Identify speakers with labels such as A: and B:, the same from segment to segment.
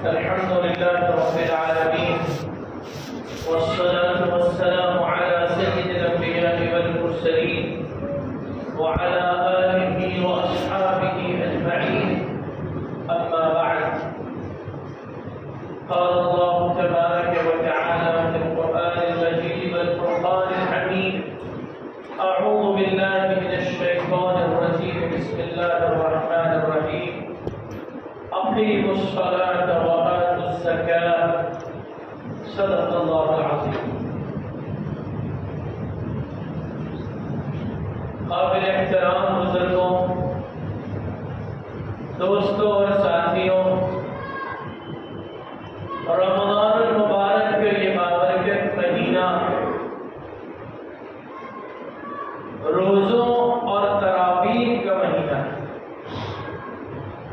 A: الحمد لله رب العالمين، والصلاة والسلام على سيد الأنبياء والمرسلين وعلى آله وأصحابه أجمعين، أما بعد. قال الله تبارك وتعالى في القرآن المجيد والفرقان الحميد: أعوذ بالله من الشيطان الرجيم، بسم الله الرحمن الرحيم. أقيموا الصلاة وآتوا الزكاة، صدق الله العظيم. قابل احترام بزرگوں، دوستوں اور ساتھیوں، رمضان المبارک کا یہ بابرکت مہینہ روزوں اور تراویح کا مہینہ ہے.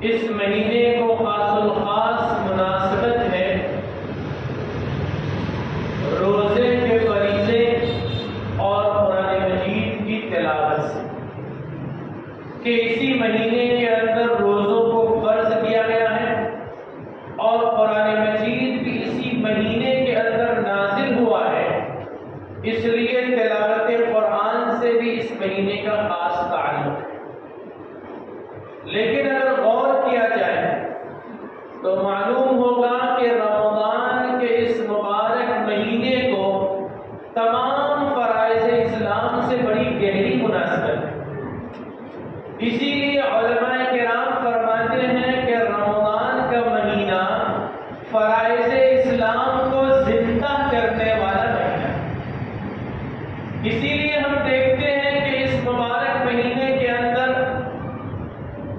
A: اس مہینے کو خاص الخاص مناسبت ہے روزے کے فریضے اور قرآن مجید کی تلاوت سے، کہ اسی مہینے کے اندر روزوں کو فرض کیا گیا ہے اور قرآن مجید بھی اسی مہینے کے اندر نازل ہوا ہے. اس لیے تلاوت قرآن سے بھی اس مہینے کا خاص تعلق ہے. لیکن اگر غور کیا جائے تو معلوم ہوگا کہ رمضان کے اس مبارک مہینے کو تمام فرائض اسلام سے بڑی گہری مناسبت ہے. اسی لیے علماء کرام فرماتے ہیں کہ رمضان کا مہینہ فرائض اسلام کو زندہ کرنے والا مہینہ ہے. اسی لیے ہم دیکھتے ہیں کہ اس مبارک مہینے کے اندر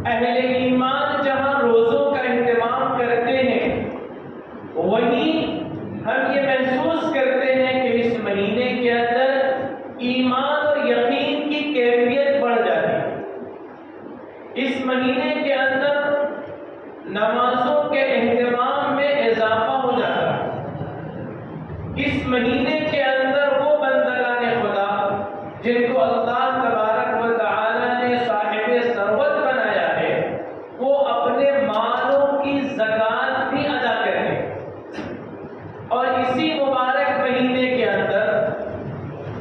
A: اہل ایمان جہاں روزوں کا اہتمام کرتے ہیں، وہیں ہم یہ محسوس کرتے ہیں کہ اس مہینے کے اندر ایمان اور یقین کی کیفیت بڑھ جاتی ہے. اس مہینے کے اندر نمازوں کے اہتمام میں اضافہ ہو جاتا ہے. اس مہینے کے اندر وہ بندگان خدا جن کو اللہ تبارک و تعالی نے صاحب ثروت بنایا ہے، وہ اپنے مالوں کی زکات بھی ادا کرتے ہیں. اور اسی مبارک مہینے کے اندر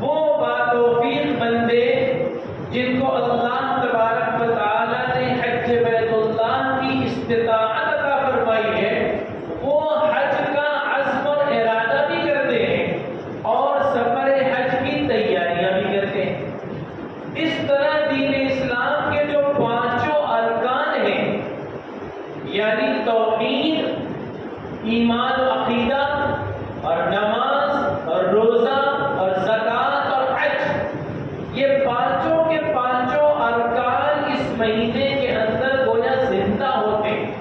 A: وہ باتوفیق بندے جن کو اللہ تبارک و تعالی نے حج بیت اللہ کی استطاعت عطا فرمائی ہے، وہ حج کا عزم اور ارادہ بھی کرتے ہیں اور سفر حج کی تیاریاں بھی کرتے ہیں. اس طرح دین اسلام کے جو پانچوں ارکان ہیں، یعنی توحید، ایمان و عقیدہ اور نماز اور روزہ اور زکوٰۃ اور حج، یہ پانچوں کے پانچوں ارکان اس مہینے کے اندر گویا زندہ ہوتے ہیں.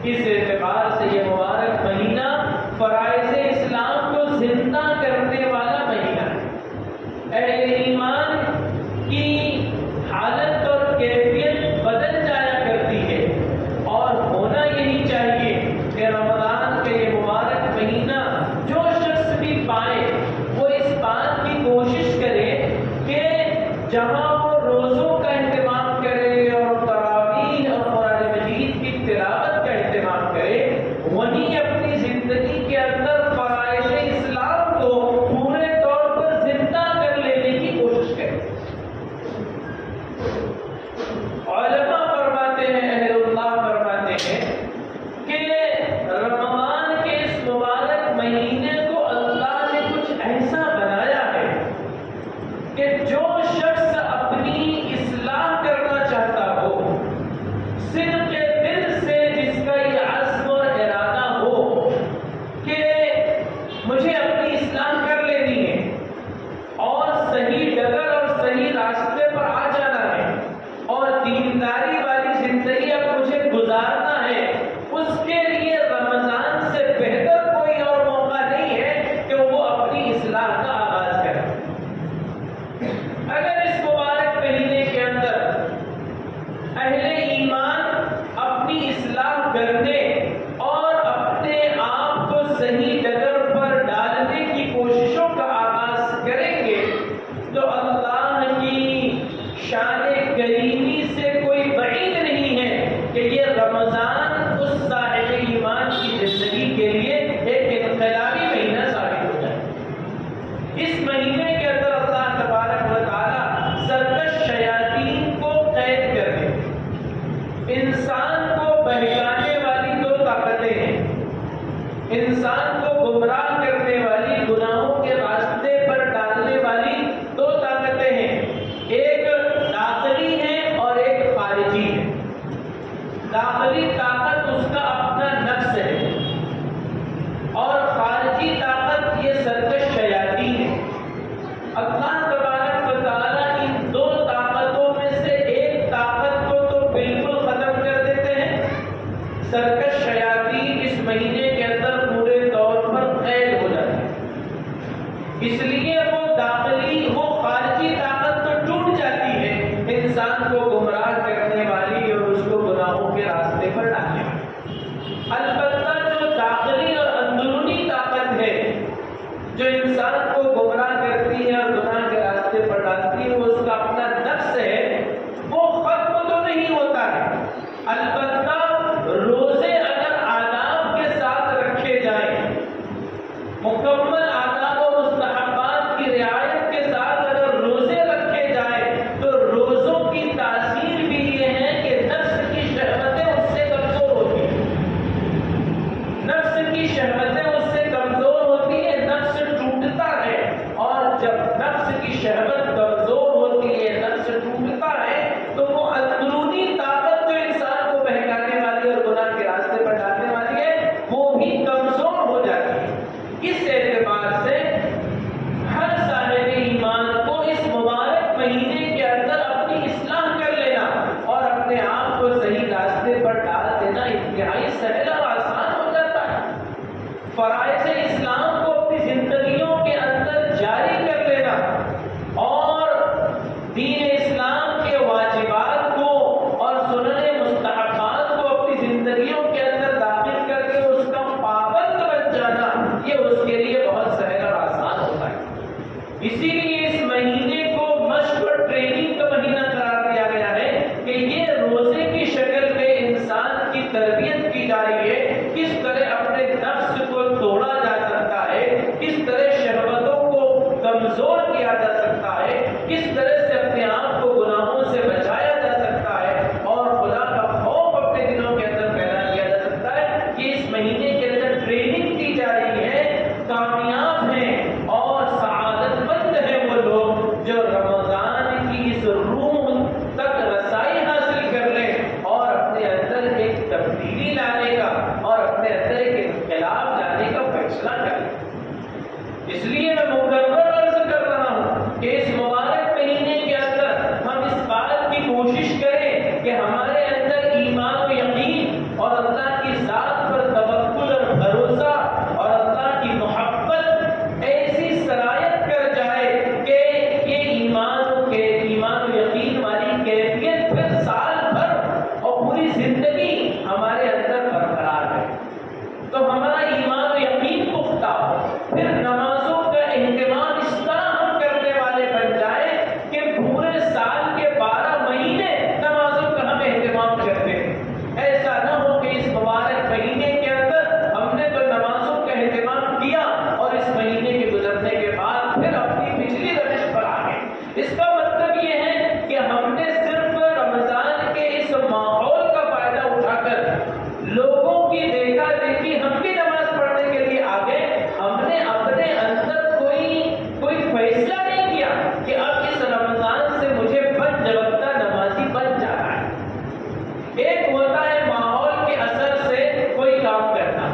A: اس اعتبار سے یہ مبارک مہینہ فرائض اسلام کو زندہ کرنے والا مہینہ ہے. اہل ایمان کی حالت اور کیفیت بدل جایا کرتی ہے، اور ہونا یہی چاہیے کہ رمضان کے یہ مبارک مہینہ جو شخص بھی پائے وہ اس بات کی کوشش کرے کہ جہاں وہ روزوں کا اہتمام کرے اور تراویح اور قرآن مجید کی تلاوت کا اہتمام کرے، وہیں اپنی زندگی کے اندر فرائض اسلام کو پورے طور پر زندہ کر لینے کی کوشش کرے. علماء فرماتے ہیں، اہل اللہ فرماتے ہیں کہ رمضان کے اس مبارک مہینے کو اللہ نے کچھ ایسا بنایا ہے کہ جو شخص اپنی اصلاح کرنا چاہتا ہو، صدق دل سے جس کا یہ عزم اور ارادہ ہو کہ مجھے اپنی اصلاح کر لینی ہے اور صحیح ڈگر اور صحیح راستے پر آ جانا ہے اور دینداری والی زندگی اب مجھے گزارنا ہے، اس کے لیے رمضان سے بہتر کوئی اور موقع نہیں ہے کہ وہ اپنی اصلاح کا آغاز کرے. اگر اس مبارک مہینے کے اندر اہل ایمان اپنی اصلاح کرنے اور اپنے آپ کو صحیح ڈگر پر ڈالنے کی کوششوں کا آغاز کریں گے تو اللہ کی شان کریمی سے کوئی بعید نہیں ہے کہ یہ رمضان اس صاحب ایمان کی انسان کو گمراہ کرنے والی، گناہوں کے راستے پر ڈالنے والی دو طاقتیں ہیں، ایک داخلی ہے اور ایک خارجی ہے۔ داخلی طاقت اس کا اپنا نفس ہے اور خارجی طاقت یہ سرکش شیاطین ہے۔ اللہ تبارک و تعالیٰ ان دو طاقتوں میں سے ایک طاقت کو تو بالکل ختم کر دیتے ہیں۔ سرکش شیاطین اس مہینے کے اندر پورے طور پر قید ہو جاتے ہیں، اس لیے وہ داخلی وہ خارجی طاقت تو ٹوٹ جاتی ہے انسان کو گمراہ کرنے والی اور اس کو گناہوں کے راستے پر ڈالنے والی۔ البتہ جو داخلی اور اندرونی طاقت ہے جو انسان کو گمراہ کرتی ہے اور گناہ کے راستے پر ڈالتی ہے، وہ اس کا اپنا نفس ہے، وہ ختم تو نہیں ہوتا ہے۔ البتہ روزے اگر آداب کے ساتھ رکھے جائیں، مکمل آداب و مستحبات کی رعایت کے ساتھ اگر روزے رکھے جائیں تو روزوں کی تاثیر بھی یہ ہے کہ نفس کی شہوتیں اس سے کمزور ہوتی ہیں، نفس کی شہوتیں اس سے کمزور ہوتی ہے، نفس ٹوٹتا ہے، اور جب نفس کی شہوت کمزور ہوتی ہے، نفس ٹوٹتا ہے، تو وہ اندرونی طاقت جو انسان کو بہکانے والی اور گناہ کے راستے پر ڈالنے والی ہے وہ بھی کمزور ہو جاتی ہے۔ اس اعتبار سے ہر صاحب ایمان کو اس مبارک مہینے کے اندر اپنی اصلاح کر لینا اور اپنے آپ کو صحیح راستے پر ڈال دینا انتہائی سہل اور آسان ہو جاتا ہے۔ فرائض اسلام کو اپنی زندگیوں کے اندر جاری کر لینا اور دین اسلام کے واجبات کو اور سنن مستحبات کو اپنی زندگیوں کے اندر داخل کر کے اس کا پابند بن جانا، یہ اس کے لیے بہت سہل اور آسان ہوتا ہے۔ اسی لیے اس مہینے کو مشق اور ٹریننگ کا مہینہ قرار دیا گیا ہے کہ یہ روزے کی شکل میں انسان کی تربیت کی جا رہی ہے، کس طرح اپنے نفس کو توڑا جا سکتا ہے، کس طرح شہوتوں کو کمزور کیا جا سکتا ہے، کس طرح سے اپنے آپ کو گناہوں سے بچایا جا سکتا ہے اور خدا کا خوف اپنے دلوں کے اندر پیدا کیا جا سکتا ہے۔ یہ اس مہینے کے اندر ٹریننگ دی جا رہی ہے۔ کامیاب ہیں اور سعادت مند ہیں وہ لوگ جو رمضان کی اس روح تک رسائی حاصل کر لیں اور اپنے اندر ایک تبدیلی لانے کا اور اپنے اندر ایک انقلاب لانے کا فیصلہ کریں۔ اس لیے میں مکرر عرض کر رہا ہوں کہ اس مبارک مہینے کے اندر ہم اس بات کی کوشش کریں کہ ہمارے اندر ایمان و یقین اور اللہ کی ذات پر توکل اور بھروسہ اور اللہ کی محبت ایسی سرایت کر جائے کہ یہ ایمان و یقین والی کیفیت پھر سال بھر اور پوری زندگی ہمارے اندر برقرار ہے، تو ہمارا ایمان و یقین پختہ ہو، پھر نمازوں کا اہتمام اس طرح ہم کرنے والے بن جائیں کہ پورے سال کے 12 مہینے نمازوں کا ہم اہتمام کرتے ہیں۔ ایسا نہ ہو کہ اس مبارک مہینے کے اندر ہم نے تو نمازوں کا اہتمام کیا اور اس مہینے کے گزرنے کے بعد پھر اپنی پچھلی روش پر آ گئے۔ اس کا مطلب یہ ہے کہ ہم نے صرف رمضان کے اس ماحول کا فائدہ اٹھا کر لوگوں کی دیکھا دیکھی ہم بھی نماز پڑھنے کے لیے آ گئے، ہم نے اپنے اندر کوئی فیصلہ نہیں کیا کہ اب اس رمضان سے مجھے بن جبکتا نمازی بن جانا ہے۔ ایک ہوتا ہے ماحول کے اثر سے کوئی کام کرنا،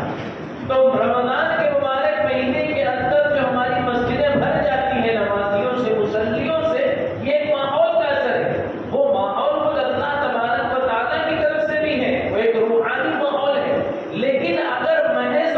A: تو رمضان کے مبارک مہینے کے اندر جو ہماری مسجدیں بھر جاتی ہیں نمازیوں سے، مصلیوں سے، یہ ایک ماحول کا اثر ہے۔ وہ ماحول خود اللہ تبارک و تعالیٰ کی طرف سے بھی ہے، وہ ایک روحانی ماحول ہے، لیکن اگر محض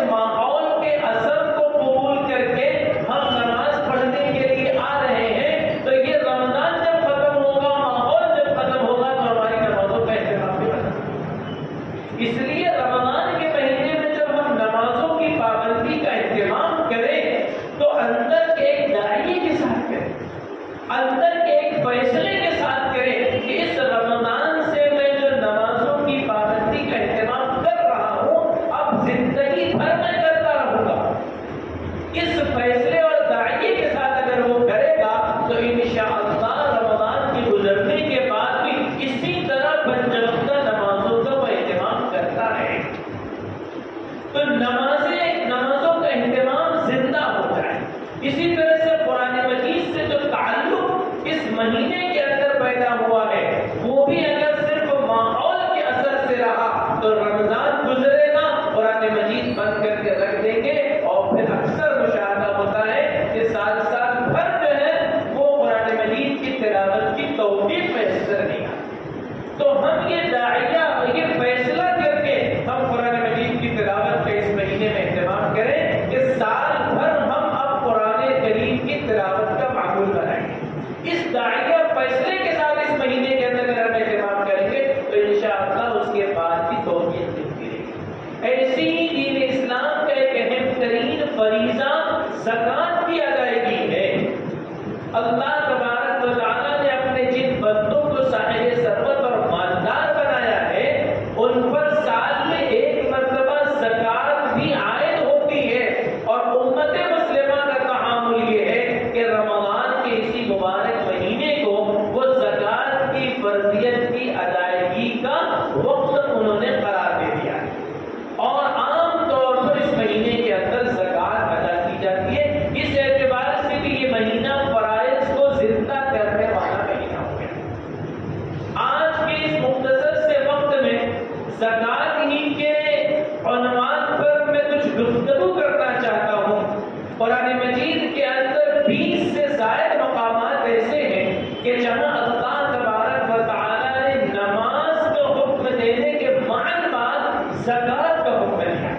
A: کا حکم دیا.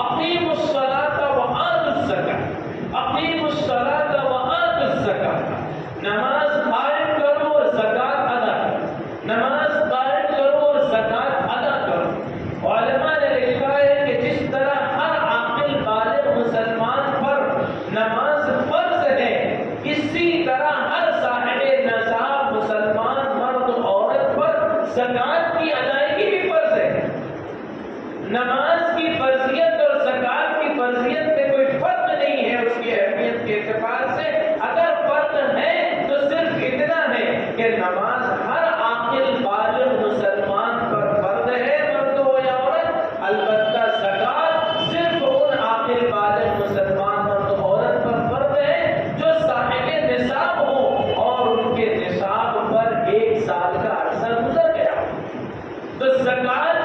A: اقیموا الصلاۃ وآتوا الزکاۃ، اقیموا الصلاۃ وآتوا الزکاۃ، نماز قائم کرو اور زکات ادا کرو، نماز قائم کرو اور زکات ادا کرو. علماء نے لکھا ہے کہ جس طرح ہر عاقل بالغ مسلمان پر نماز فرض ہے، اسی طرح ہر صاحب نصاب مسلمان مرد و عورت پر زکات کی ادائیگی بھی فرض ہے. نماز کی فرضیت اور زکات کی فرضیت میں کوئی فرق نہیں ہے اس کی اہمیت کے اعتبار سے. اگر فرق ہے تو صرف اتنا ہے کہ نماز ہر عاقل بالغ مسلمان پر فرض ہے، مرد ہو یا عورت. البتہ زکات صرف ان عاقل بالغ مسلمان مرد و عورت پر فرض ہے جو صاحب نصاب ہو اور ان کے نصاب پر 1 سال کا عرصہ گزر گیا. تو زکات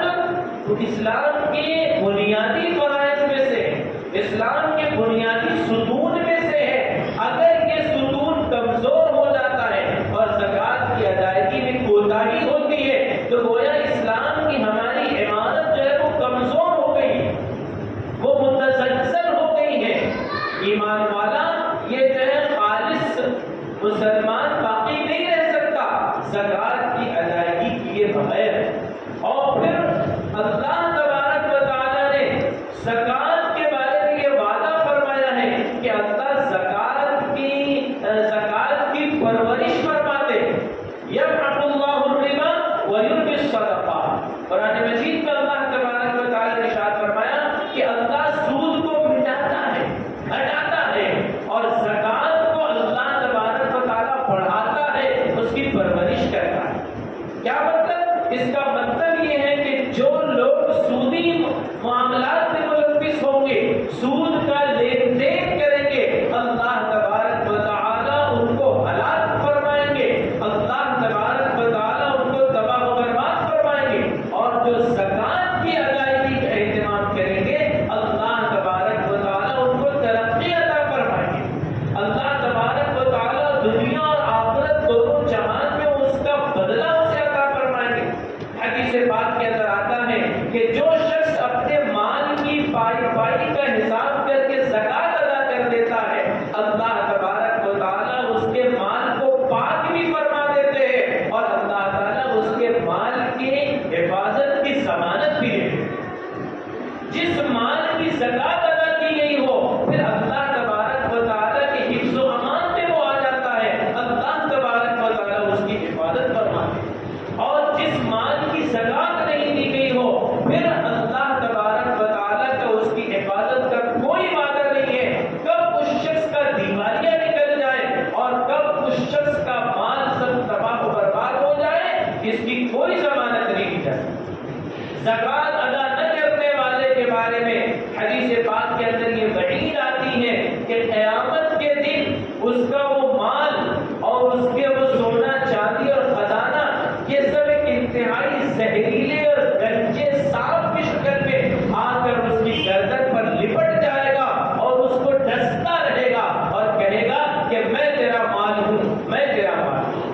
A: اسلام کے بنیادی فرائض میں سے ہے، اسلام کے بنیادی ستون میں سے ہے. اگر یہ ستون کمزور ہو جاتا ہے اور زکات کی ادائیگی میں کوتاہی ہوتی ہے تو گویا اسلام کی ہماری عمارت جو ہے وہ کمزور ہو گئی، وہ متزلزل ہو گئی ہے. ایمان والا یہ جو ہے خالص مسلمان باقی نہیں رہ سکتا زکات کی ادائیگی کیے بغیر. اور پھر اللہ تبارک و تعالیٰ نے زکات کے بارے میں یہ وعدہ فرمایا ہے کہ اللہ زکات کی پرورش فرماتے. یمحق اللہ الربا ویربی الصدقات. قرآن مجید میں اللہ تبارک و تعالیٰ نے ارشاد فرمایا کہ اللہ سود کو مٹاتا ہے، ہٹاتا ہے، اور زکات کو اللہ تبارک و تعالیٰ بڑھاتا ہے، اس کی پرورش کرتا ہے. کیا مطلب؟ اس کا مطلب یہ ہے کہ جو لوگ سودی معاملات میں ملوث ہوں گے، سود کا لین دین کریں گے، اللہ تبارک و تعالیٰ ان کو ہلاک فرمائیں گے، اللہ تبارک و تعالیٰ ان کو تباہ و برباد فرمائیں گے. اور جو زکات کی ادائیگی کا اہتمام کریں گے، اللہ تبارک و تعالیٰ ان کو ترقی عطا فرمائیں گے. اللہ تبارک و تعالیٰ دنیا اور آخرت دونوں جہان میں اس کا بدلہ اسے عطا فرمائیں گے. حدیث پاک کے اندر آتا ہے کہ جو شخص اپنے مال کی پائی پائی کا حساب کر کے زکات ادا کر دیتا ہے، اللہ تبارک و تعالیٰ اس کے مال کو پاک بھی فرما دیتے ہیں اور اللہ تعالیٰ اس کے مال کی حفاظت کی ضمانت بھی دیتے ہیں. جس مال کی زکات ادا کی گئی ہو پھر اللہ تبارک و تعالیٰ کے حفظ و امان میں وہ آ جاتا ہے، اللہ تبارک و تعالیٰ اس کی حفاظت فرماتے ہیں. اور جس مال کی زکات نہیں دی گئی ہو پھر اللہ تبارک و تعالیٰ کا اس کی حفاظت کا کوئی وعدہ نہیں ہے. کب اس شخص کا دیوالیہ نکل جائے اور کب اس شخص کا مال سب تباہ و برباد ہو جائے، اس کی کوئی ضمانت نہیں دی جاتی. زکات ادا نہ کرنے والے کے بارے میں حدیث پاک کے اندر یہ وعید آتی ہے کہ قیامت کے دن اس کا وہ مال اور اس کے وہ سونا چاندی اور خزانہ یہ سب ایک انتہائی زہریلے اور گنجے سانپ کی شکل میں آ کر اس کی گردن پر لپٹ جائے گا اور اس کو ڈستا رہے گا اور کہے گا کہ میں تیرا مال ہوں، میں تیرا مال ہوں.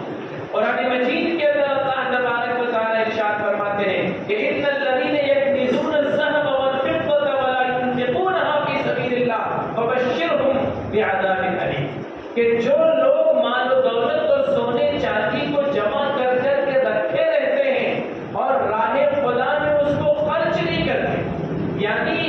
A: قرآن مجید کے اندر اللہ تبارک و تعالیٰ ارشاد فرماتے ہیں کہ ان الذین یکنزون الذهب والفضة ولا ينفقونها في سبیل اللہ فبشرهم بعذاب الیم. کہ جو لوگ مال و دولت اور سونے چاندی کو جمع کر کر کے رکھے رہتے ہیں اور راہ خدا میں اس کو خرچ نہیں کرتے، یعنی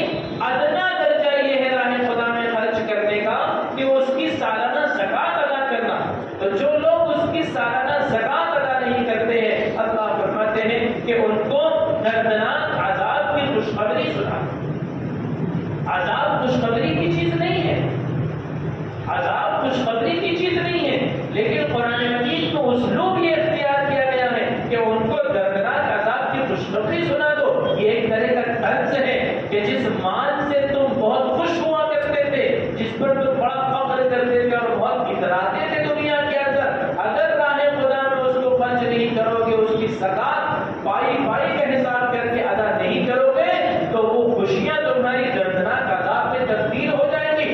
A: ادنا درجہ یہ ہے راہ خدا میں خرچ کرنے کا کہ اس کی سالانہ زکات ادا کرنا. تو جو لوگ اس کی سالانہ زکات ادا نہیں کرتے ہیں، اللہ فرماتے ہیں کہ ان کو دردناک عذاب کی خوشخبری سنا. عذاب خوشخبری کی چیز نہیں ہے، عذاب خوشخبری کی چیز نہیں ہے، لیکن قرآن مجید کو اسلوب یہ اختیار کیا گیا ہے کہ ان کو دردناک عذاب کی خوشخبری سنا دو. یہ ایک طرح کا طرز ہے کہ جس مال سے تم بہت خوش ہوا کرتے تھے، جس پر تم بڑا فخر کرتے تھے اور بہت اتراتے تھے دنیا کے اندر، اگر راہ خدا میں اس کو خرچ نہیں کرو گے، اس کی زکات پائی پائی کا حساب کر کے ادا نہیں کرو گے تو وہ خوشیاں تمہاری دردناک عذاب میں تبدیل ہو جائیں گی.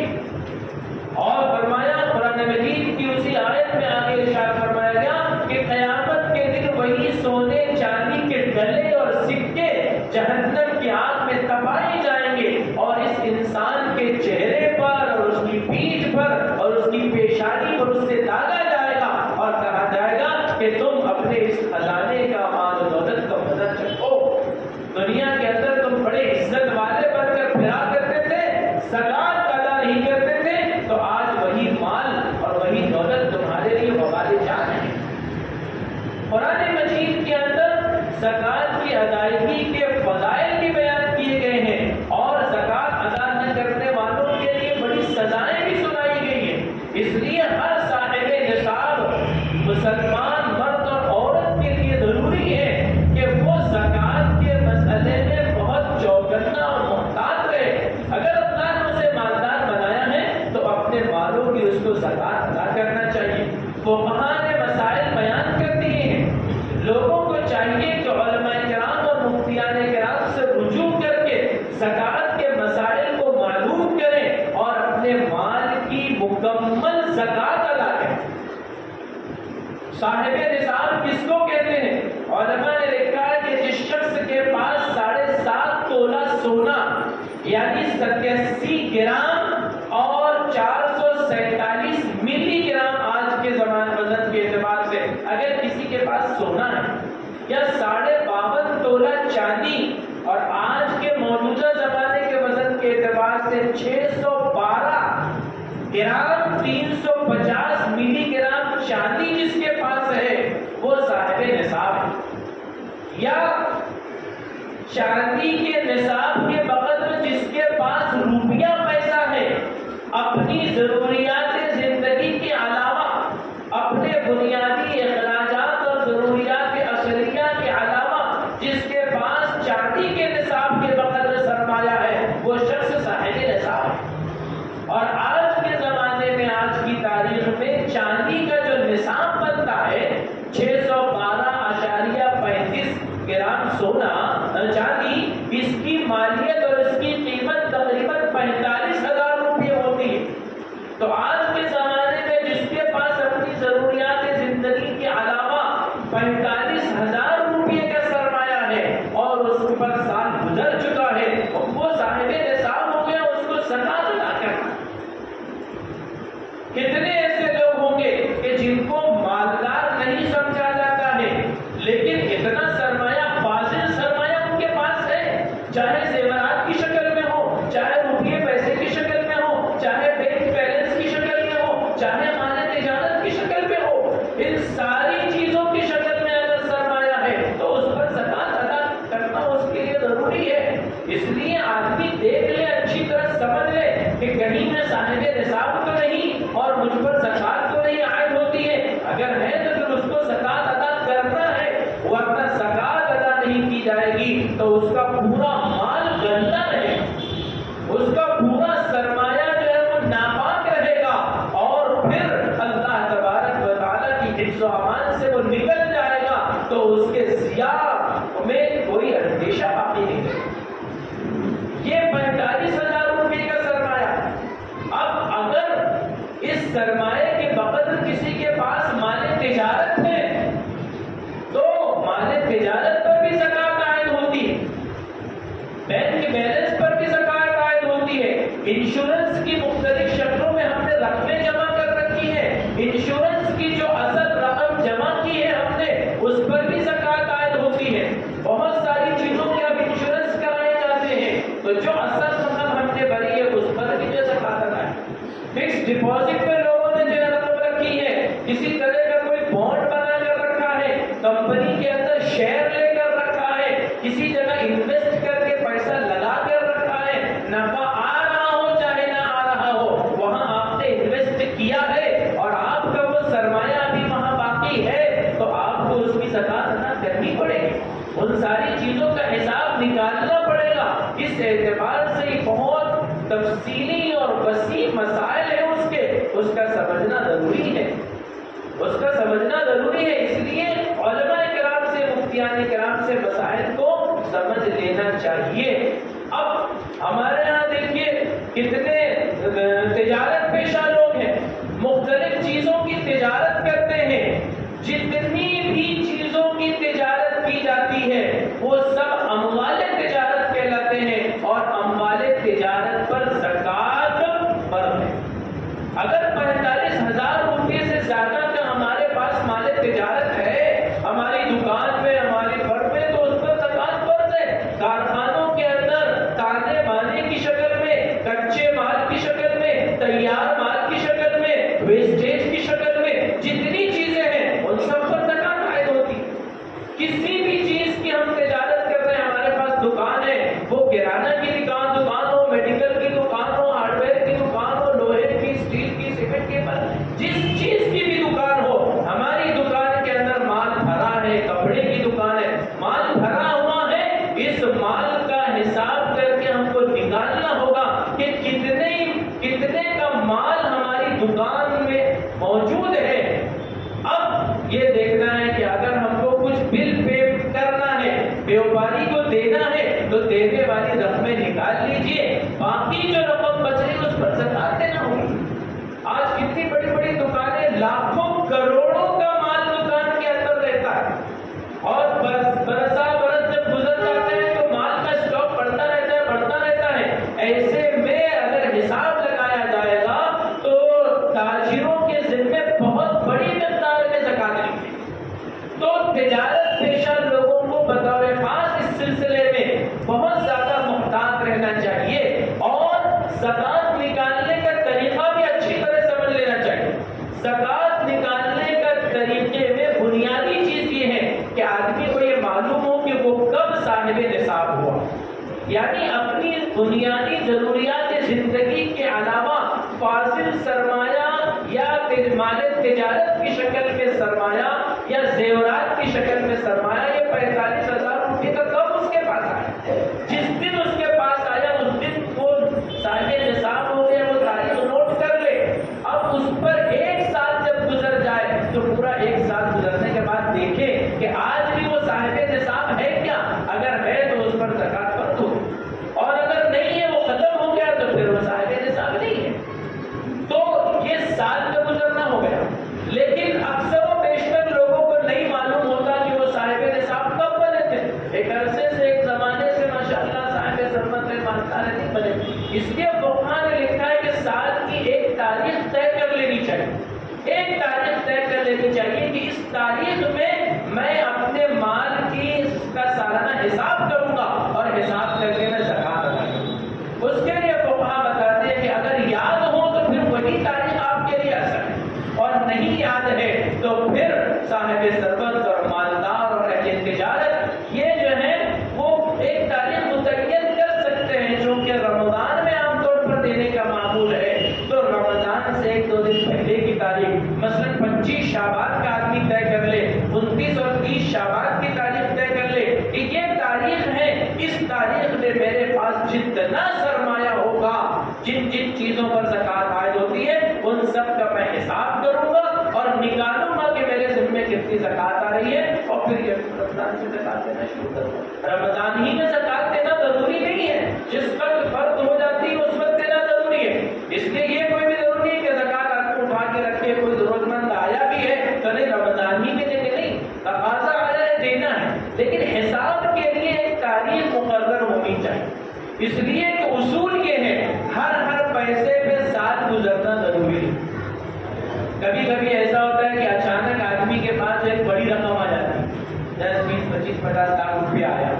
A: اور فرمایا قرآن مجید کی اسی آیت میں آگے ارشاد فرمایا گیا کہ قیامت کے دن وہی سونے چاندی کے ڈلے اور سکے جہنم کی آگ میں تباہی پھرا کرتے تھے، زکات ادا نہیں کرتے تھے، تو آج وہی مال اور وہی دولت تمہارے لیے وبال جان ہے۔ قرآن مجید کے اندر زکات کی ادائیگی کے فضائل بھی بیان کیے گئے ہیں اور زکات ادا نہ کرنے والوں کے لیے بڑی سزائیں بھی سنائی گئی ہیں۔ اس لیے ہر صاحب نصاب مسلمان مرد اور عورت کے لیے ضروری ہے کہ وہ زکات کے مسئلے میں بہت چوکنا اور محتاط رہے۔ اگر اللہ نے اسے مالدار بنایا ہے تو اپنے مالوں کی اس کو زکات ادا کرنا چاہیے۔ فقہاء نے مسائل بیان کر دیے ہیں، لوگوں کو چاہیے کہ علماء کرام اور مفتیان کرام سے رجوع کر کے زکات کے مسائل کو معلوم کریں اور اپنے مال کی مکمل زکات ادا کریں۔ صاحب نصاب کس کو کہتے ہیں؟ علماء نے لکھا ہے کہ جس شخص کے پاس 7.5 تولہ سونا یعنی 87 گرام اور 447 ملی گرام آج کے زمانے وزن کے اعتبار سے اگر کسی کے پاس سونا ہے، یا 52.5 تولہ چاندی اور آج کے موجودہ زمانے کے وزن کے اعتبار سے 612 گرام 350 ملی گرام چاندی جس کے پاس ہے وہ صاحب نصاب ہے۔ یا چاندی کے نصاب کے بغل میں جس کے پاس روپیہ پیسہ ہے، اپنی ضروریات زندگی کے علاوہ اپنے بنیادی اخراجات اور ضروریات اصلیہ کے علاوہ جس کے پاس چاندی کے نصاب کے بغل میں سرمایہ ہے وہ شخص صاحب نصاب ہے۔ اور آج کے زمانے میں آج کی تاریخ میں چاندی کا جو نصاب بنتا ہے 612.35 گرام سونا چاندی، اس کی مالیت اور اس کی قیمت تقریباً 45,000 روپے ہوتی ہے۔ تو آج کے زمانے میں جس کے پاس اپنی ضروریات زندگی کے علاوہ 45,000 روپے کا سرمایہ ہے اور اس پر سال گزر چکا ہے، وہ صاحب نصاب ہو گیا، اس کو زکات ادا کرنا۔ کتنے ایسے لوگ ہوں گے کہ جن کو مالدار نہیں سمجھا جاتا ہے لیکن اتنا سرمایہ، فاضل سرمایہ ان کے پاس ہے، چاہے زیورات کی شکل میں ہو، چاہے روپیے پیسے کی شکل میں ہو، چاہے بینک بیلنس کی شکل میں ہو، چاہے مال تجارت کی شکل میں ہو، ان ساری چیزوں کی شکل میں اگر سرمایہ ہے تو اس پر زکات ادا کرنا اس کے لیے ضروری ہے۔ اس لیے آدمی دیکھ لے، اچھی طرح سمجھ لے کہ کہیں میں صاحب نصاب تو نہیں اور مجھ پر زکات تو نہیں عائد ہوتی ہے، اگر ہے تو پھر اس کو زکات ادا کرنا ہے، ورنہ زکات ادا نہیں کی جائے گی تو اس کا پورا مال گندا رہے گا، اس کا پورا سرمایہ جو ہے وہ ناپاک رہے گا اور پھر اللہ تبارک و تعالیٰ کی حفظ و امان سے وہ نکل جائے گا تو اس کے ضیاء میں کوئی اندیشہ باقی نہیں ہے۔ یہ 45,000 روپے کا سرمایہ، اب اگر اس سرمایہ کے بقدر کسی کے پاس مال تجارت ہے تو مال تجارت پر بھی زکات عائد ہوتی ہے، بینک بیلنس پر بھی زکات عائد ہوتی ہے، انشورنس کی مختلف شکلوں میں ہم نے رقمیں جمع کر رکھی ہے، انشورنس کی جو اصل رقم جمع کی ہے ہم نے اس پر بھی زکات عائد ہوتی ہے۔ بہت ساری چیزوں کے اب انشورنس کرائے جاتے ہیں تو جو اصل رقم ہم نے بھری ہے اس پر بھی جو زکات ادا ہے۔ فکس ڈپازٹ پہ لوگوں نے جو رقم رکھی ہے، کسی طرح کا کوئی بانڈ بنا کر رکھا ہے، کمپنی کے اندر شیئر لے کر رکھا ہے، کسی جگہ انویسٹ کر کے پیسہ لگا کر رکھا ہے، نفع آ رہا ہو چاہے نہ آ رہا ہو وہاں آپ نے انویسٹ کیا ہے اور آپ کا وہ سرمایہ ابھی وہاں باقی ہے تو آپ کو اس کی زکات ادا کرنی پڑے گی، ان ساری چیزوں کا حساب نکالنا پڑے گا۔ اس اعتبار سے بہت تفصیلی اور وسیع مسائل ہیں اس کا سمجھنا ضروری ہے، اس کا سمجھنا ضروری ہے۔ اس لیے علماء کرام سے، مفتیان کرام سے مسائل کو سمجھ لینا چاہیے۔ اب ہمارے ہاں دیکھیے کتنے تجارت پیشہ لوگ ہیں، مختلف چیزوں کی تجارت کرتے ہیں، جتنی بھی چیزوں کی تجارت کی جاتی ہے وہ سب اموال تجارت کہلاتے ہیں اور اموال تجارت پر زکات فرض ہے۔ اگر 45,000 روپے سے زیادہ کا ہمارے پاس مال تجارت ہے، ہماری دکان میں، ہماری فرم میں، تو اس پر زکات فرض ہے۔ کارخانوں کے اندر تیار مال کی شکل میں، ویسٹیج کی شکل میں جتنی چیزیں ہیں ان سب پر زکات عائد ہوتی ہے۔ کسی بھی چیز کی ہم تجارت کر رہے ہیں، ہمارے پاس دکان ہے، وہ کرانہ کی دکان ہو، میڈیکل کی دکان ہو، ہارڈ ویئر کی دکان ہو، لوہے کی، اسٹیل کی، سیمنٹ کی، جس چیز کی بھی دکان ہو، ہماری دکان کے اندر مال بھرا ہے، کپڑے کی دکان ہے، مال بھرا ہوا ہے، اس مال کا حساب کر کے ہم کو نکالنا ہوگا کہ کتنے کا مال ہماری دکان میں موجود ہے۔ اب یہ دیکھنا ہے کہ اگر ہم کو کچھ بل پے کرنا ہے، بیوپاری کو دینا ہے، تو دینے والی رقمیں نکال لیجئے، باقی جو رقم بچ رہی اس پر زکات دینا ہوگی۔ آج کتنی بڑی بڑی دکانیں، لاکھوں کروڑوں کا مال دکان کے اندر رہتا ہے، اور برسا برس جب گزر جاتے ہیں تو مال کا اسٹاک بڑھتا رہتا ہے۔ ایسے میں اگر حساب لگایا جائے گا تو تاجروں کے ذمے بہت بڑی مقدار میں زکات لگتی ہے۔ تو تجارت پیشہ لوگوں کو بطور خاص اس سلسلے میں بہت زیادہ محتاط رہنا چاہیے، اور زکات نکالنے کا طریقہ بھی اچھی طرح سمجھ لینا چاہیے۔ زکات نکالنے کا طریقے میں بنیادی چیز یہ ہے کہ آدمی کو یہ معلوم ہو کہ وہ کب صاحب نصاب ہوا، یعنی اپنی بنیادی ضروریات زندگی کے علاوہ فاضل سرمایہ یا مال تجارت کی شکل میں سرمایہ یا زیورات کی شکل میں سرمایہ، یہ 45,000 روپے کا کب اس کے پاس آیا؟ جس دن اس کے پاس آیا اس دن وہ صاحب نصاب ہو گیا، وہ تاریخ نوٹ کر لے۔ اب اس پر ایک سال جب گزر جائے تو پورا ایک سال گزرنے کے بعد دیکھے کہ آج بھی وہ صاحب نصاب ہے کیا، اگر ہے تو اس پر زکات پر دو، اور اگر نہیں ہے، وہ ختم ہو گیا، تو پھر وہ صاحب نصاب نہیں ہے۔ تو یہ سال کا گزرنا ہو گیا، لیکن اکثر و بیشتر لوگوں کو نہیں معلوم ہوتا کہ وہ صاحب نصاب کب بنے تھے۔ ایک عرصے سے، ایک زمانے سے ماشاءاللہ صاحب ثروت مالدار نہیں بنے، اس لیے فقہاء نے لکھا ہے کہ سال کی ایک تاریخ طے کر لینی چاہیے، ایک تاریخ طے کر لینی چاہیے کہ اس تاریخ میں اپنے مال کی کا سالانہ حساب کروں گا، اور حساب کر کے میں زکات ادا کروں گا۔ اس کے لیے فقہاء بتاتے ہیں کہ اگر یاد ہو تو پھر وہی تاریخ آپ کے لیے اثر ہے، اور نہیں یاد ہے تو پھر صاحب ثروت اور مالدار اور اہل تجارت یہ جو ہے وہ ایک تاریخ متعین کر سکتے ہیں، جو کہ رمضان میں عام طور پر دینے کا معمول ہے۔ تو رمضان سے 1-2 دن پہلے کی تاریخ، مثلا 25 شعبان کا آدمی طے کر لے، 29 اور 30 شعبان کی تاریخ طے کر لے کہ یہ تاریخ ہے، اس تاریخ میں میرے پاس جتنا سرمایہ ہوگا، جن چیزوں پر زکات عائد ہوتی ہے، ان سب کا میں حساب کروں گا اور نکالوں گا کہ میرے ذمے کتنی زکات آ رہی ہے، اور پھر یہ رمضان سے زکات دینا شروع کروں گا۔ رمضان ہی میں زکات دینا ضروری نہیں ہے، جس وقت فرض ہو جاتی ہے اس وقت دینا ضروری ہے۔ اس لیے یہ کوئی بھی ضروری ہے کہ زکات آپ کو اٹھا کے رکھے، کوئی ضرورت مند آیا بھی ہے تو نہیں رمضان ہی میں دینے، نہیں، تقاضا آیا ہے دینا ہے، لیکن حساب کے لیے ایک تاریخ مقرر ہونی چاہیے۔ اس لیے کہ اصول یہ ہے ہر پیسے پہ سال گزرنا ضروری ہے۔ کبھی کبھی ایسا ہوتا ہے کہ اچانک آدمی کے پاس ایک بڑی رقم آ جاتی ہے، 10, 20, 25, 50 لاکھ روپیہ آیا،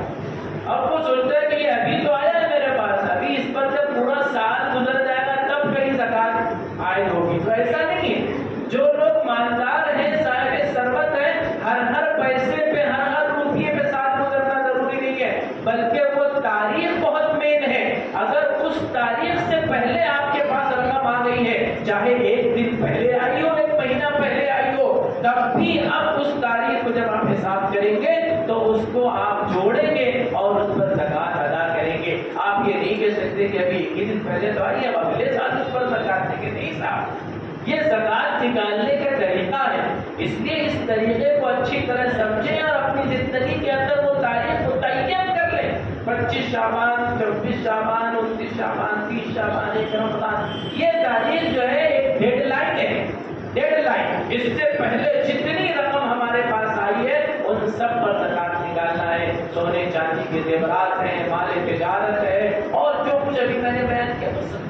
A: اب وہ سوچتا ہے کہ یہ ابھی تو آیا ہے میرے پاس، ابھی اس پر جب پورا سال گزر جائے گا تب کہیں زکات عائد ہوگی۔ تو ایسا نہیں ہے، جو لوگ مالدار ہیں، صاحب ثروت ہیں، ہر پیسے پہ، ہر روپیے پہ سال گزرنا ضروری نہیں ہے، بلکہ وہ تاریخ بہت مین ہے۔ اگر اس تاریخ سے پہلے آپ کے پاس رقم آ گئی ہے، چاہے 1 دن پہلے آئی ہو، 1 مہینہ پہلے آئی ہو، تب بھی اب اس تاریخ کو جب آپ حساب کریں گے تو اس کو آپ جوڑیں گے اور اس پر زکات ادا کریں گے۔ آپ یہ نہیں کہہ سکتے کہ ابھی 1 دن پہلے تو آئی، اب اگلے سال اس پر زکات دیں گے، نہیں صاحب، یہ زکات نکالنے کا طریقہ ہے۔ اس لیے اس طریقے کو اچھی طرح سمجھیں اور اپنی زندگی کے اندر وہ تاریخ متعین کر لیں۔ 25 شعبان، 24 شعبان، 29 شعبان، 30 شعبان، 1 رمضان، یہ تاریخ جو ہے ایک ڈیڈ لائن ہے، ڈیڈ لائن۔ اس سے پہلے جتنی رقم ہمارے پاس آئی ہے ان سب پر زکات نکالنا ہے۔ سونے چاندی کے زیورات ہیں، مال تجارت ہے، اور جو کچھ ابھی میں نے بیان کیا وہ سب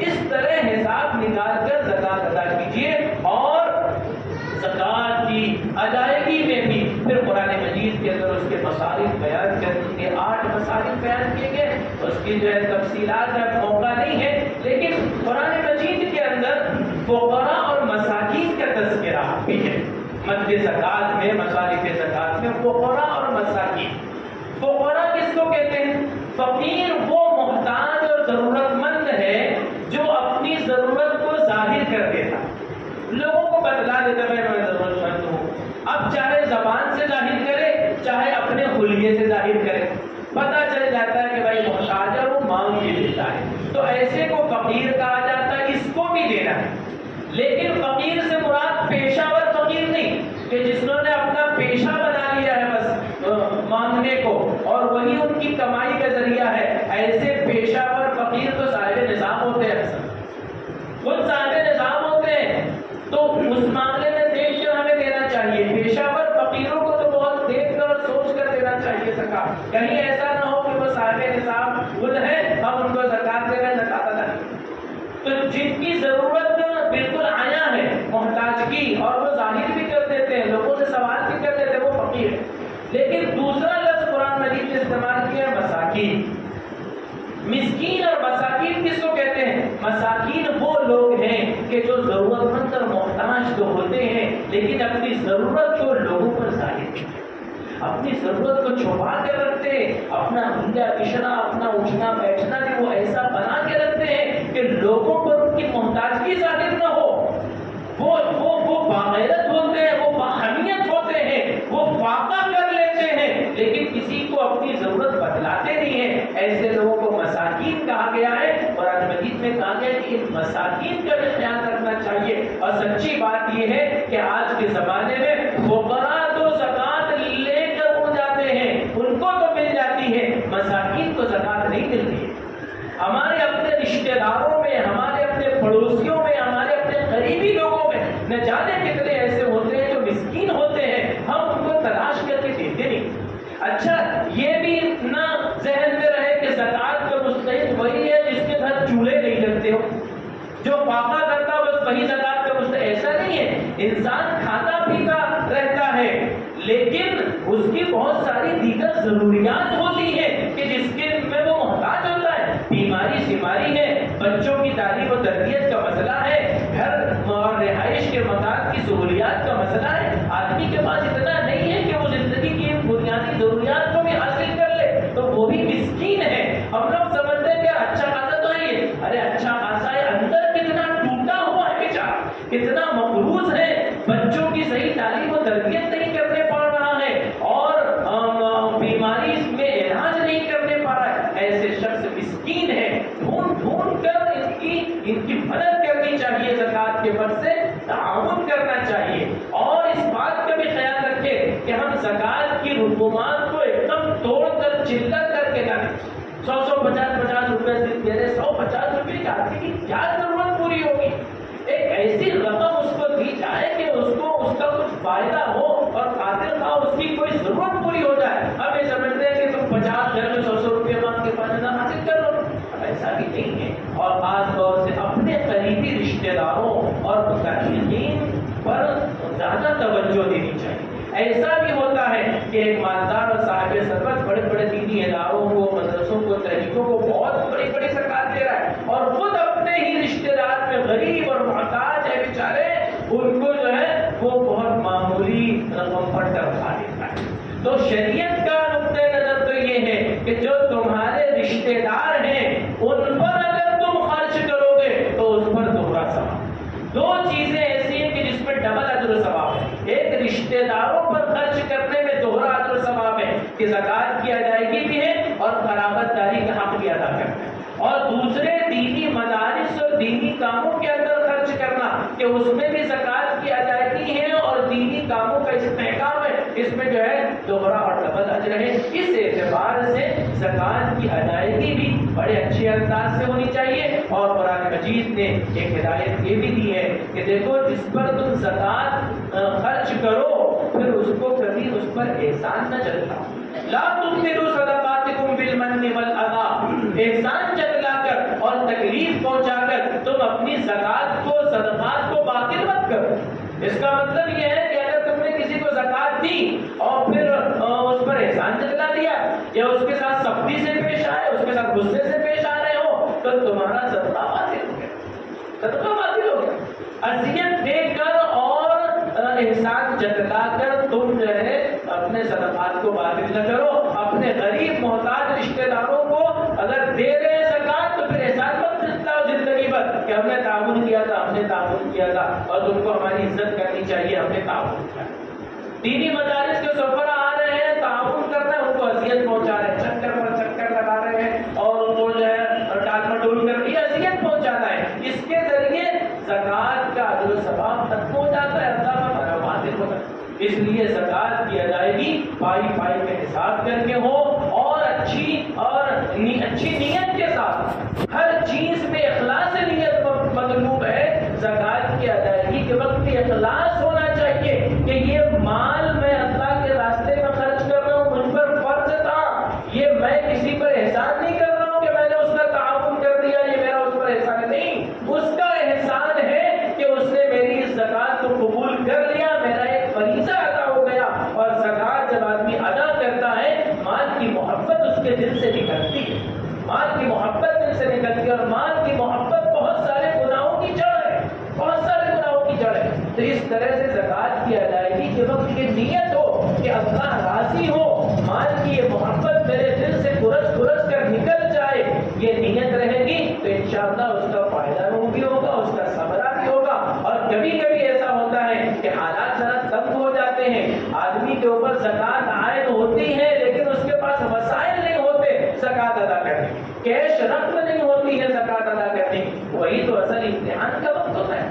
A: اس طرح حساب نکال کر زکات ادا کیجیے۔ اور زکات کی ادائیگی میں بھی پھر قرآن مجید کے اندر اس کے مصارف بیان کر دیے، 8 مصارف بیان کیے گئے، اس کی جو ہے تفصیلات کا موقع نہیں ہے، لیکن قرآن مجید فقراء اور مساکین کا تذکرہ بھی ہے مد زکات میں، مصارف زکات میں فقراء اور مساکین۔ فقراء کس کو کہتے ہیں؟ فقیر وہ محتاج اور ضرورت مند ہے جو اپنی ضرورت کو ظاہر کر دیتا، لوگوں کو بتلا دیتا میں ضرورت مند ہوں، اب چاہے زبان سے ظاہر کرے چاہے اپنے حلیے سے ظاہر کرے، پتہ چل جاتا ہے کہ بھائی محتاج ہے، وہ مانگ کے دیتا ہے، تو ایسے کو فقیر کہا جاتا ہے، اس کو بھی دینا ہے۔ لیکن فقیر سے مراد پیشہ ور فقیر نہیں کہ جس نے اپنا پیشہ بنا لیا ہے بس مانگنے کو اور وہی ان کی کمائی کا ذریعہ ہے، ایسے پیشہ ور فقیر تو صاحب نظام ہوتے ہیں، خود صاحب نظام ہوتے ہیں، تو اس معاملے میں دیکھ کر ہمیں دینا چاہیے۔ پیشہ ور فقیروں کو تو بہت دیکھ کر اور سوچ کر دینا چاہیے زکات، کہیں ایسا نہ ہو کہ وہ صاحب نظام خود ہے ہم ان کو زکات دے رہے ہیں، زکات ادا نہیں۔ تو جن کی ضرورت بالکل آیا ہے محتاج کی اور وہ ظاہر بھی کر دیتے ہیں، لوگوں سے سوال بھی کر دیتے ہیں، وہ فقیر ہے۔ لیکن دوسرا لفظ قرآن مجید نے استعمال کیا ہے مساکین۔ مسکین اور مساکین کس کو کہتے ہیں؟ مساکین وہ لوگ ہیں کہ جو ضرورت مند اور محتاج تو ہوتے ہیں لیکن اپنی ضرورت کو لوگوں پر ظاہر کرتے ہیں، اپنی ضرورت کو چھپا کے رکھتے ہیں، اپنا ہنگا پشنا اپنا اٹھنا بیٹھنا بھی وہ ایسا بنا کے رکھتے ہیں کہ لوگوں پر ان کی محتاجگی ظاہر نہ ہو، وہ باغیرت ہوتے ہیں، وہ باہمیت ہوتے ہیں، وہ فاقہ کر لیتے ہیں لیکن کسی کو اپنی ضرورت بتلاتے نہیں ہیں، ایسے لوگوں کو مساکین کہا گیا ہے۔ قرآن مجید میں کہا گیا کہ ان مساکین کا بھی خیال رکھنا چاہیے۔ اور سچی بات یہ ہے کہ آج کے زمانے میں فقراء تو زکات لے کر اڑ جاتے ہیں، ان کو تو مل جاتی ہے، مساکین کو زکات نہیں ملتی ہے۔ ہمارے اپنے رشتہ داروں میں، ہمارے اپنے پڑوسیوں میں، ہمارے اپنے قریبی لوگوں میں نہ جانے کتنے ایسے ہوتے ہیں جو مسکین ہوتے ہیں، ہم ان کو تلاش کر کے دیتے نہیں۔ اچھا یہ بھی نہ ذہن میں رہے کہ زکات کا مستحق وہی ہے جس کے گھر چولہے نہیں جلتے ہو، جو فاقہ کرتا بس وہی زکات کا مستحق، ایسا نہیں ہے۔ انسان کھاتا پیتا رہتا ہے لیکن اس کی بہت ساری دیگر ضروریات ہوتی ہیں کہ جس کے میں وہ محتاج ہوتا ہے، بیماری سیماری ہے، بچوں کی تعلیم و تربیت کا مسئلہ ہے، گھر اور رہائش کے مکان کی سہولیات کا مسئلہ ہے، آدمی کے پاس اتنا نہیں ہے کہ وہ زندگی کی بنیادی ضروریات کو بھی حاصل کر لے، تو وہ بھی مسکین ہے۔ ہم لوگ سمجھتے ہیں کہ اچھا خاصا تو ہے یہ، ارے اچھا خاصا ہے، اندر کتنا ٹوٹا ہوا ہے بیچارہ، کتنا مقروض ہے، بچوں کی صحیح تعلیم و تربیت نہیں کرنے پڑ رہا ہے اور بیماری میں علاج نہیں کرنے پا رہا ہے، ایسے شخص مسکین ہے۔ ڈھونڈ ڈھونڈ کر ان کی مدد کرنی چاہیے، زکات کے فضل سے تعاون کرنا چاہیے، اور اس بات کا بھی خیال رکھے کہ ہم زکات کی رسومات کو ایک دم توڑ کر چلت کر کے نہ دیں۔ 100-150 روپے صرف دے رہے، 150 روپے کی آدمی کی کیا ضرورت پوری ہوگی؟ ایک ایسی رقم اس کو دی جائے کہ اس کو اس کا کچھ فائدہ ہو اور خاطر خواہ اس کی کوئی ضرورت پوری ہو جائے۔ ہم یہ سمجھتے ہیں کہ تم 50 گھر میں 100 روپے مانگ کے فائدہ حاصل کر لو، اب ایسا بھی نہیں ہے۔ اور خاص طور سے اپنے قریبی رشتہ داروں اور متعلقین پر زیادہ توجہ دینی چاہیے۔ ایسا بھی ہوتا ہے کہ ایک مالدار اور صاحب ثروت بڑے بڑے دینی اداروں کو، مدرسوں کو، تحریکوں کو بہت بڑی بڑی زکات دے رہا ہے اور خود اپنے ہی رشتہ دار میں غریب اور محتاج ہے بیچارے، ان کو جو ہے وہ بہت معمولی رقم پر ٹرکا دیتا ہے۔ تو شریعت کا نقطۂ نظر تو یہ ہے کہ جو تمہارے رشتہ دار ہیں ان پر اگر تم خرچ کرو گے تو اس پر دوہرا ثواب۔ دو چیزیں ایسی ہیں کہ جس میں ڈبل اجر و ثواب ہے، ایک رشتہ داروں پر خرچ کرنے میں دوہرا اجر و ثواب ہے کہ زکات کی ادائیگی بھی ہے اور قرابت داری کا حق بھی ادا کرنا ہے، اور دوسرے دینی مدارس اور دینی کاموں کے اندر خرچ کرنا کہ اس میں بھی زکات کی ادائیگی ہے اور دینی کاموں کا استحکام ہے، اس میں جو ہے دوہرا اور ڈبل اجر ہے۔ اس اعتبار سے زکات کی ادائیگی بھی بڑے اچھے انداز سے ہونی چاہیے، اور قرآن مجید نے ایک ہدایت یہ بھی دی ہے کہ دیکھو جس پر تم زکات خرچ کرو پھر اس کو کبھی اس پر احسان نہ چلتا، لا تبطلوا صدقاتکم بالمن والاذی، احسان جتلا کر اور تکلیف پہنچا کر تم اپنی زکات کو، صدقات کو باطل مت کرو۔ اس کا مطلب یہ ہے کہ اگر تم نے کسی کو زکات دی اور پھر اس پر احسان جتلا دیا یا اس کے ساتھ سختی سے پیش آئے، اس کے ساتھ غصے سے پیش آ رہے ہو، تو تمہارا صدقہ باطل ہو گیا، صدقہ باطل ہو گیا۔ اذیت دے کر اور احسان جتلا کر تم جو ہے اپنے صدقات کو باطل نہ کرو. اپنے غریب محتاج رشتہ داروں کو اگر دے رہے ہیں زکات تو پھر احسان مت جتلاؤ زندگی پر کہ ہم نے تعاون کیا تھا، ہم نے تعاون کیا تھا اور تم کو ہماری عزت کرنی چاہیے، ہم نے تعاون کیا. دینی مدارس کے سفر آ رہے ہیں، تعاون کر رہے ہیں، ان کو اذیت پہنچا رہے ہیں، چکر پر چکر لگا رہے ہیں اور ان کو جو ہے ٹال مٹول کر کے اذیت پہنچانا ہے. اس کے ذریعے زکات کا اجر و ثواب ختم ہو جاتا ہے، اللہ کا باطل ہوتا ہے. اس لیے زکات کی ادائیگی پائی پائی کے حساب کر کے ہو اور اچھی نیت کے ساتھ. ہر چیز میں اخلاص نیت مطلوب ہے. زکات کی ادائیگی کے وقت بھی اخلاص ہونا چاہیے کہ یہ مال میں اللہ کے راستے میں خرچ کر رہا ہوں، مجھ پر فرض تھا. یہ میں کسی پر احسان نہیں کر رہا ہوں کہ میں نے اس کا تعاون کر دیا، یہ میرا اس پر احسان نہیں. اس کا احسان ہے کہ اس نے میری اس زکات کو قبول کر لیا، میرا ایک فریضہ ادا ہو گیا. اور زکات جب آدمی ادا کرتا ہے مال کی محبت اس کے دل سے نکلتی ہے، مال کی محبت دل سے نکلتی ہے. اور مال کی محبت بہت سارے گناہوں کی جڑ ہے، بہت سارے گناہوں کی جڑ ہے. تو اس طرح سے زکات کی ادائیگی کے وقت یہ نیت ہو کہ اللہ راضی ہو، مال کی یہ محبت میرے دل سے گرج کر نکل جائے، یہ نیت رہے گی تو انشاءاللہ اس کا فائدہ بھی ہوگا، اس کا ثمرہ بھی ہوگا. اور کبھی کبھی ایسا ہوتا ہے کہ حالات ذرا تنگ ہو جاتے ہیں، آدمی کے اوپر زکات عائد ہوتی ہے لیکن اس کے پاس وسائل نہیں ہوتے زکات ادا کرنے، کیش رقم نہیں ہوتی ہے زکات ادا کرنے. وہی تو اصل امتحان کا وقت ہوتا ہے.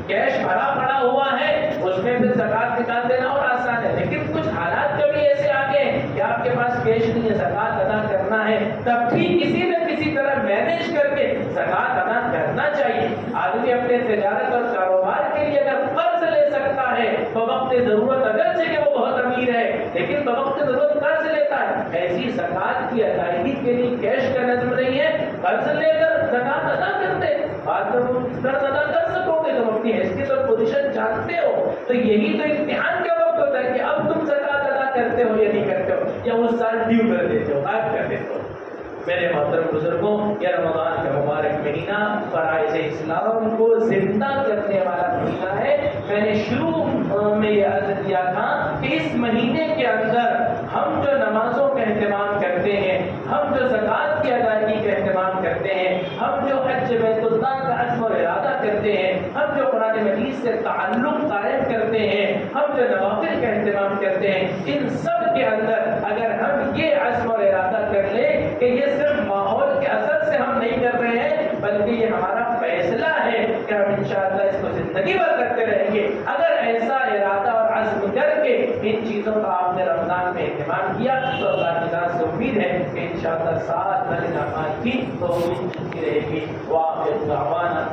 A: کیش بھرا پڑا ہوا ہے، اس میں پھر زکات نکال دینا اور آسان ہے. لیکن کچھ حالات کبھی ایسے آ گئے کہ آپ کے پاس کیش نہیں ہے، زکات ادا کرنا ہے، تب بھی کسی نہ کسی طرح مینج کر کے زکات ادا کرنا چاہیے. آدمی اپنے تجارت اور کاروبار کے لیے اگر قرض لے سکتا ہے تو وقت ضرورت اگرچہ کہ وہ بہت امیر ہے لیکن بوقت ضرورت قرض لیتا ہے، ایسی زکات کی ادائیگی کے لیے کیش کا نظم نہیں ہے، قرض لے کر زکات ادا کر دے. بعد میں وہ قرض ادا کر سکو گے، تم اپنی حیثیت اور پوزیشن جانتے ہو. تو یہی تو امتحان کا وقت ہوتا ہے کہ اب تم زکات ادا کرتے ہو یا نہیں کرتے ہو، یا اس سال ڈیو کر دیتے ہو، غائب کر دیتے ہو. میرے محترم بزرگوں، یہ رمضان کا مبارک مہینہ فرائض اسلام کو زندہ کرنے والا مہینہ ہے. میں نے شروع میں یہ عرض کیا تھا کہ اس مہینے کے اندر ہم جو نمازوں کا اہتمام کرتے ہیں، ہم جو زکات کی ادائیگی کا اہتمام کرتے ہیں، ہم جو حج بیت اللہ کا عزم اور ارادہ کرتے ہیں، ہم جو قرآن مجید سے تعلق قائم کرتے ہیں، ہم جو نوافل کا اہتمام کرتے ہیں، ان سب کے اندر اگر ہم یہ عزم اور ارادہ کر لیں کہ یہ صرف ماحول کے اثر سے ہم نہیں کر رہے ہیں بلکہ یہ ہمارا فیصلہ ہے کہ ہم انشاءاللہ اس کو زندگی بھر کرتے رہیں گے. اگر ایسا ارادہ اور عزم کر کے ان چیزوں کا آپ نے رمضان میں اہتمام کیا تو اللہ کی ذات سے امید ہے کہ انشاءاللہ ساتھ نماز کی توفیق ملتی رہے گی. وآخر دعوانا